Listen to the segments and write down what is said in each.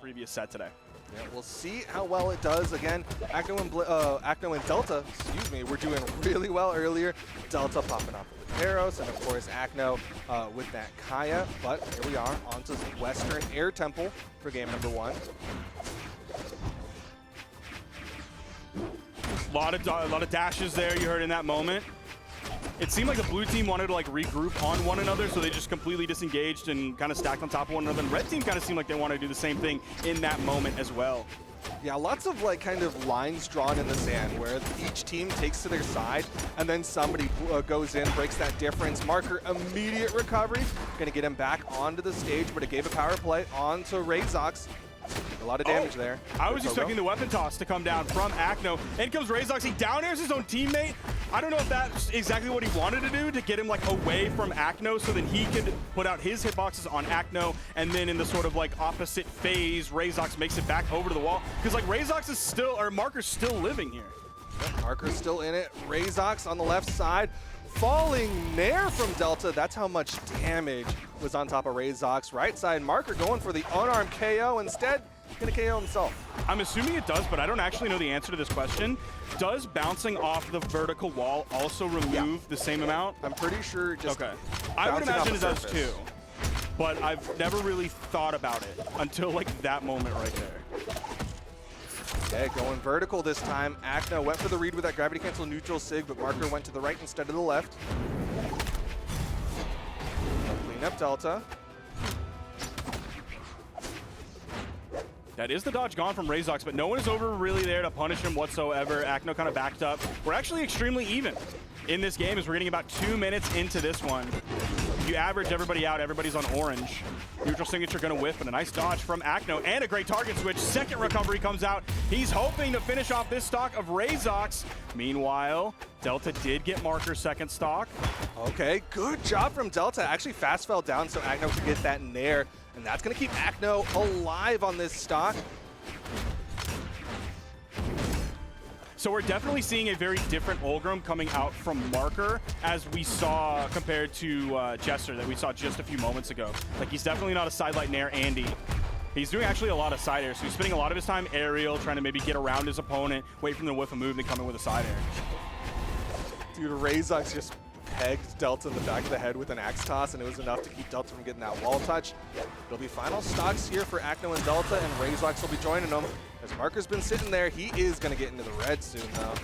previous set today. Yeah, we'll see how well it does. Again, Acno and Delta, excuse me, were doing really well earlier. Delta popping off with Peros, and of course Acno with that Kaya. But here we are, on to Western Air Temple for game number 1. A lot of dashes there you heard in that moment. It seemed like the blue team wanted to like regroup on one another, so they just completely disengaged and kind of stacked on top of one another. And red team kind of seemed like they wanted to do the same thing in that moment as well. Yeah, lots of like kind of lines drawn in the sand where each team takes to their side and then somebody goes in, breaks that difference. Marker, immediate recovery. Gonna get him back onto the stage, but it gave a power play onto Rayzox. A lot of damage there. I was expecting the weapon toss to come down from Acno. In comes Rayzox. He down airs his own teammate. I don't know if that's exactly what he wanted to do, to get him like away from Acno so that he could put out his hitboxes on Acno, and then in the sort of like opposite phase, Rayzox makes it back over to the wall. Because like Rayzox is still, or Marker's still living here. Yep, Marker's still in it. Rayzox on the left side. Falling Nair from Delta. That's how much damage was on top of Rayzox. Right side, Marker going for the unarmed KO. Instead, gonna KO himself. I'm assuming it does, but I don't actually know the answer to this question. Does bouncing off the vertical wall also remove the same amount? I'm pretty sure just okay. I would imagine it does too, but I've never really thought about it until like that moment right there. Okay, going vertical this time. Acno went for the read with that gravity cancel neutral sig, but Marker went to the right instead of the left. Clean up Delta. That is the dodge gone from Rayzox, but no one is over really there to punish him whatsoever. Acno kind of backed up. We're actually extremely even in this game as we're getting about 2 minutes into this one. If you average everybody out, everybody's on orange. Neutral signature gonna whiff, and a nice dodge from Acno and a great target switch. Second recovery comes out. He's hoping to finish off this stock of Rayzox. Meanwhile, Delta did get Marker's second stock. Okay, good job from Delta. Actually fast fell down so Acno could get that Nair. And that's going to keep Acno alive on this stock. So we're definitely seeing a very different Olgrim coming out from Marker as we saw compared to Jester that we saw just a few moments ago. Like, he's definitely not a sidelight Nair Andy. He's doing actually a lot of side air, so he's spending a lot of his time aerial, trying to maybe get around his opponent, wait for him to whiff a move, then come in with a side air. Dude, Rayzox just pegged Delta in the back of the head with an axe toss, and it was enough to keep Delta from getting that wall touch. It'll be final stocks here for Acno and Delta, and Rayzox will be joining them. As Marker's been sitting there, he is going to get into the red soon, though.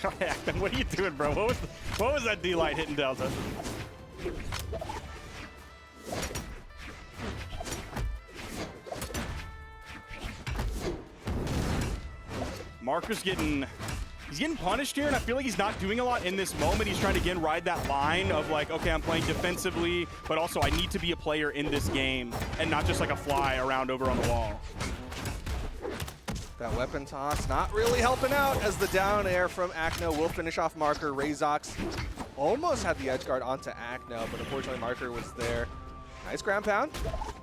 Acno, what are you doing, bro? What was that D-light hitting Delta? Marker's he's getting punished here, and I feel like he's not doing a lot in this moment. He's trying to, again, ride that line of like, okay, I'm playing defensively, but also I need to be a player in this game and not just like a fly around over on the wall. That weapon toss not really helping out as the down air from Acno will finish off Marker. Rayzox almost had the edge guard onto Acno, but unfortunately Marker was there. Nice ground pound.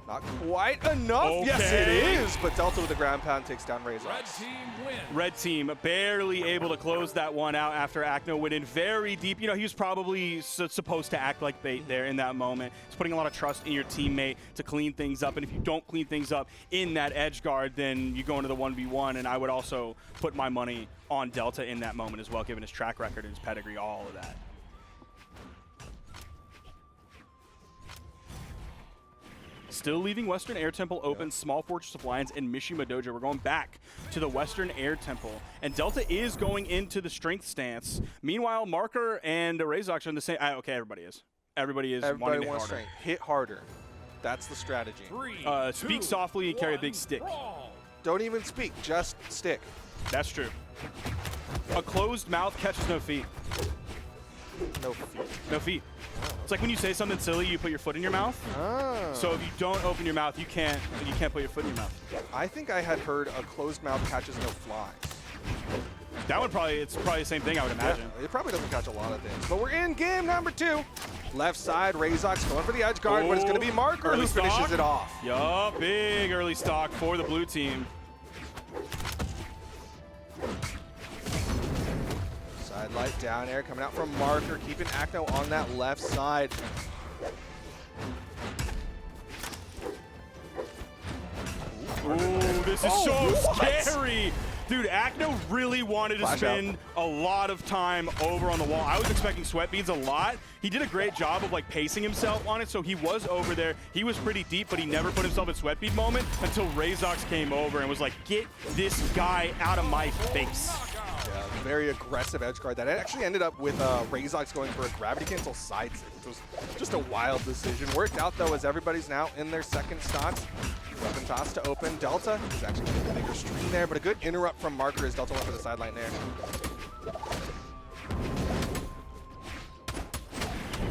Not quite enough. Okay. Yes, it is. But Delta with the ground pound takes down Rayzox. Red team win. Red team barely able to close that one out after Acno went in very deep. You know, he was probably supposed to act like bait there in that moment. He's putting a lot of trust in your teammate to clean things up. And if you don't clean things up in that edge guard, then you go into the 1v1. And I would also put my money on Delta in that moment as well, given his track record and his pedigree, all of that. Still leaving Western Air Temple open, Small Fortress of Lions, and Mishima Dojo. We're going back to the Western Air Temple. And Delta is going into the strength stance. Meanwhile, Marker and Rayzox are in the same... okay, everybody is. Everybody wanting to hit harder. Strength. Hit harder. That's the strategy. Speak softly and carry a big stick. Don't even speak. Just stick. That's true. A closed mouth catches no feet. No feet. No feet. It's like when you say something silly, you put your foot in your mouth. Oh. So if you don't open your mouth, you can't put your foot in your mouth. I think I had heard a closed mouth catches no flies. That one it's probably the same thing, I would imagine. Yeah, it probably doesn't catch a lot of things. But we're in game number 2. Left side, Rayzox going for the edge guard, but it's going to be Marker who finishes it off. Yup, big early stock for the blue team. Side light down air coming out from Marker, keeping Acno on that left side. this is so scary. Dude, Acno really wanted to spend a lot of time over on the wall. I was expecting sweat beads a lot. He did a great job of like pacing himself on it, so he was over there. He was pretty deep, but he never put himself in sweat bead moment until Rayzox came over and was like, get this guy out of my face. Yeah, very aggressive edge guard. That actually ended up with Rayzox going for a gravity cancel side stick, which was just a wild decision. Worked out though, as everybody's now in their second stocks. Weapon toss to open. Delta is actually getting a bigger stream there, but a good interrupt from Marker as Delta went for the sideline there.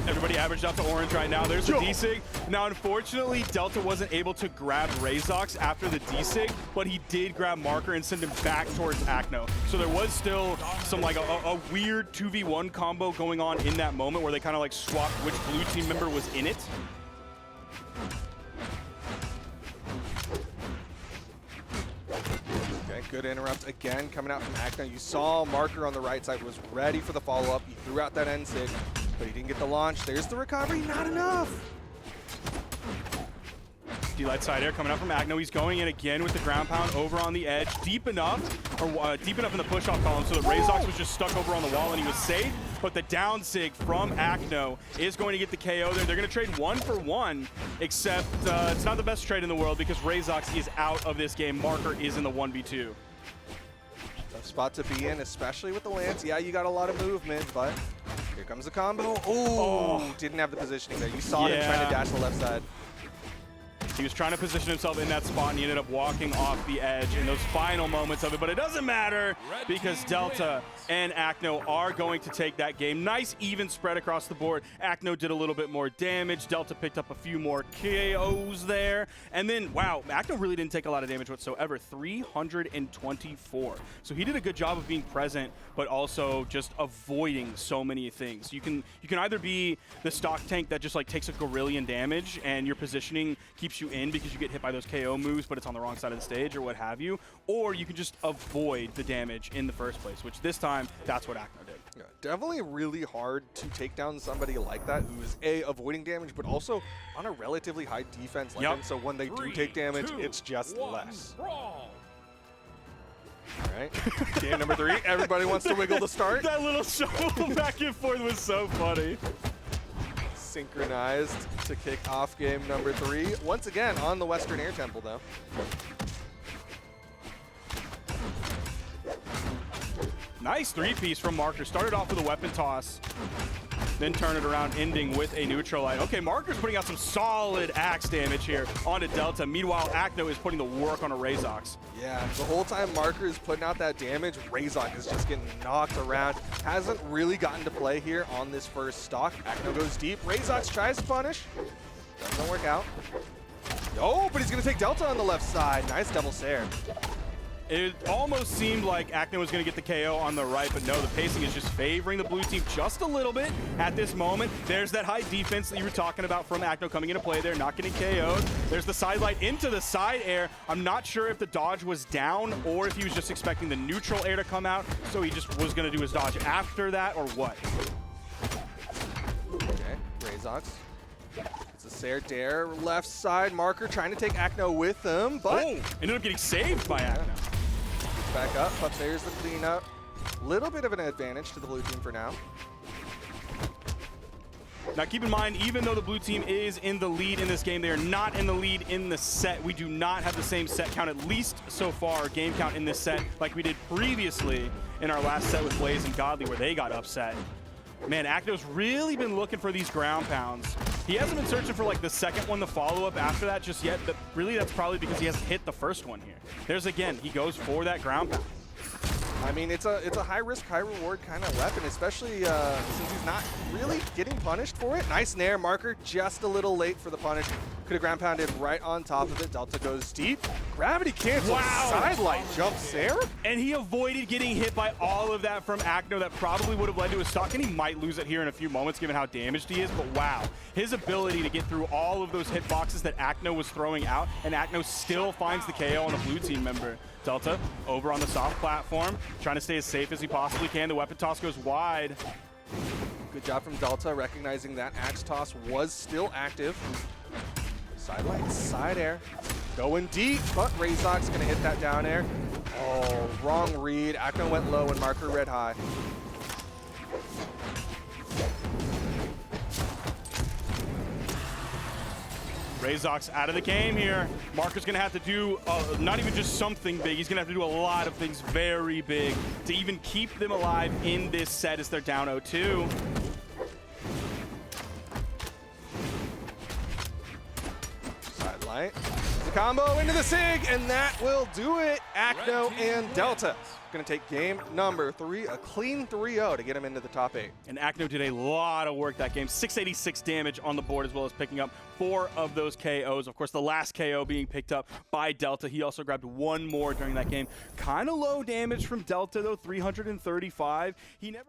Everybody averaged out to orange right now. There's the D-Sig. Now, unfortunately, Delta wasn't able to grab Rayzox after the D-Sig, but he did grab Marker and send him back towards Acno. So there was still some like a weird 2v1 combo going on in that moment where they kind of like swapped which blue team member was in it. Good interrupt again coming out from Acno. You saw Marker on the right side was ready for the follow-up. He threw out that end sig, but he didn't get the launch. There's the recovery, not enough. D-Light side air coming out from Acno. He's going in again with the ground pound over on the edge, deep enough in the push-off column so that Rayzox was just stuck over on the wall and he was safe. But the down sig from Acno is going to get the KO there. They're going to trade 1 for 1, except it's not the best trade in the world because Rayzox is out of this game. Marker is in the 1v2. Tough spot to be in, especially with the Lance. Yeah, you got a lot of movement, but here comes the combo. Oh, didn't have the positioning there. You saw him trying to dash the left side. He was trying to position himself in that spot, and he ended up walking off the edge in those final moments of it. But it doesn't matter because Delta and Acno are going to take that game. Nice even spread across the board. Acno did a little bit more damage. Delta picked up a few more KOs there. And then, wow, Acno really didn't take a lot of damage whatsoever. 324. So he did a good job of being present, but also just avoiding so many things. You can either be the stock tank that just like takes a gorillion damage and your positioning keeps you in because you get hit by those KO moves, but it's on the wrong side of the stage or what have you, or you can just avoid the damage in the first place, which this time, that's what Acno did. Yeah, definitely really hard to take down somebody like that who is avoiding damage, but also on a relatively high defense like him, so when they do take damage, it's just less. All right, game number 3. Everybody wants to wiggle the start. That little shuffle back and forth was so funny. Synchronized to kick off game number 3. Once again on the Western Air Temple, though. Nice 3-piece from Marker. Started off with a weapon toss, then turn it around, ending with a neutral light. Okay, Marker's putting out some solid axe damage here onto Delta. Meanwhile, Acno is putting the work on a Rayzox. Yeah, the whole time Marker is putting out that damage, Rayzox is just getting knocked around. Hasn't really gotten to play here on this first stock. Acno goes deep. Rayzox tries to punish. Doesn't work out. Oh, but he's going to take Delta on the left side. Nice double Sair. It almost seemed like Acno was going to get the KO on the right, but no, the pacing is just favoring the blue team just a little bit at this moment. There's that high defense that you were talking about from Acno coming into play there, not getting KO'd. There's the side light into the side air. I'm not sure if the dodge was down or if he was just expecting the neutral air to come out, so he just was going to do his dodge after that or what. Okay, Rayzox. It's a Sair dare left side. Marker trying to take Acno with him, but ended up getting saved by Acno. Back up, but there's the cleanup. Little bit of an advantage to the blue team for now. Now keep in mind, even though the blue team is in the lead in this game, they are not in the lead in the set. We do not have the same set count, at least so far, game count in this set, like we did previously in our last set with Blaze and Godly where they got upset. Man, Acno's really been looking for these ground pounds. He hasn't been searching for like the second one, the follow-up after that just yet, but really that's probably because he hasn't hit the first one here. There's again, he goes for that ground pound. I mean, it's a high-risk, high-reward kind of weapon, especially since he's not really getting punished for it. Nice nair. Marker just a little late for the punish. Could have ground pounded right on top of it. Delta goes deep. Gravity cancel. Wow. Side light jump Sair. And he avoided getting hit by all of that from Acno. That probably would have led to a stock, and he might lose it here in a few moments given how damaged he is. But wow, his ability to get through all of those hitboxes that Acno was throwing out, and Acno still finds the KO on a blue team member. Delta over on the soft platform, trying to stay as safe as he possibly can. The weapon toss goes wide. Good job from Delta, recognizing that axe toss was still active. Side light, side air. Going deep, but Rayzox gonna hit that down air. Oh, wrong read. Acno went low and marker red high. Rayzox out of the game here. Marker's gonna have to do not even just something big, he's gonna have to do a lot of things very big to even keep them alive in this set as they're down 0-2. Sidelight. The combo into the SIG, and that will do it. Acno and Delta gonna take game number 3, a clean 3-0 to get him into the top 8. And Acno did a lot of work that game. 686 damage on the board, as well as picking up 4 of those KOs. Of course, the last KO being picked up by Delta. He also grabbed 1 more during that game. Kind of low damage from Delta, though, 335. He never...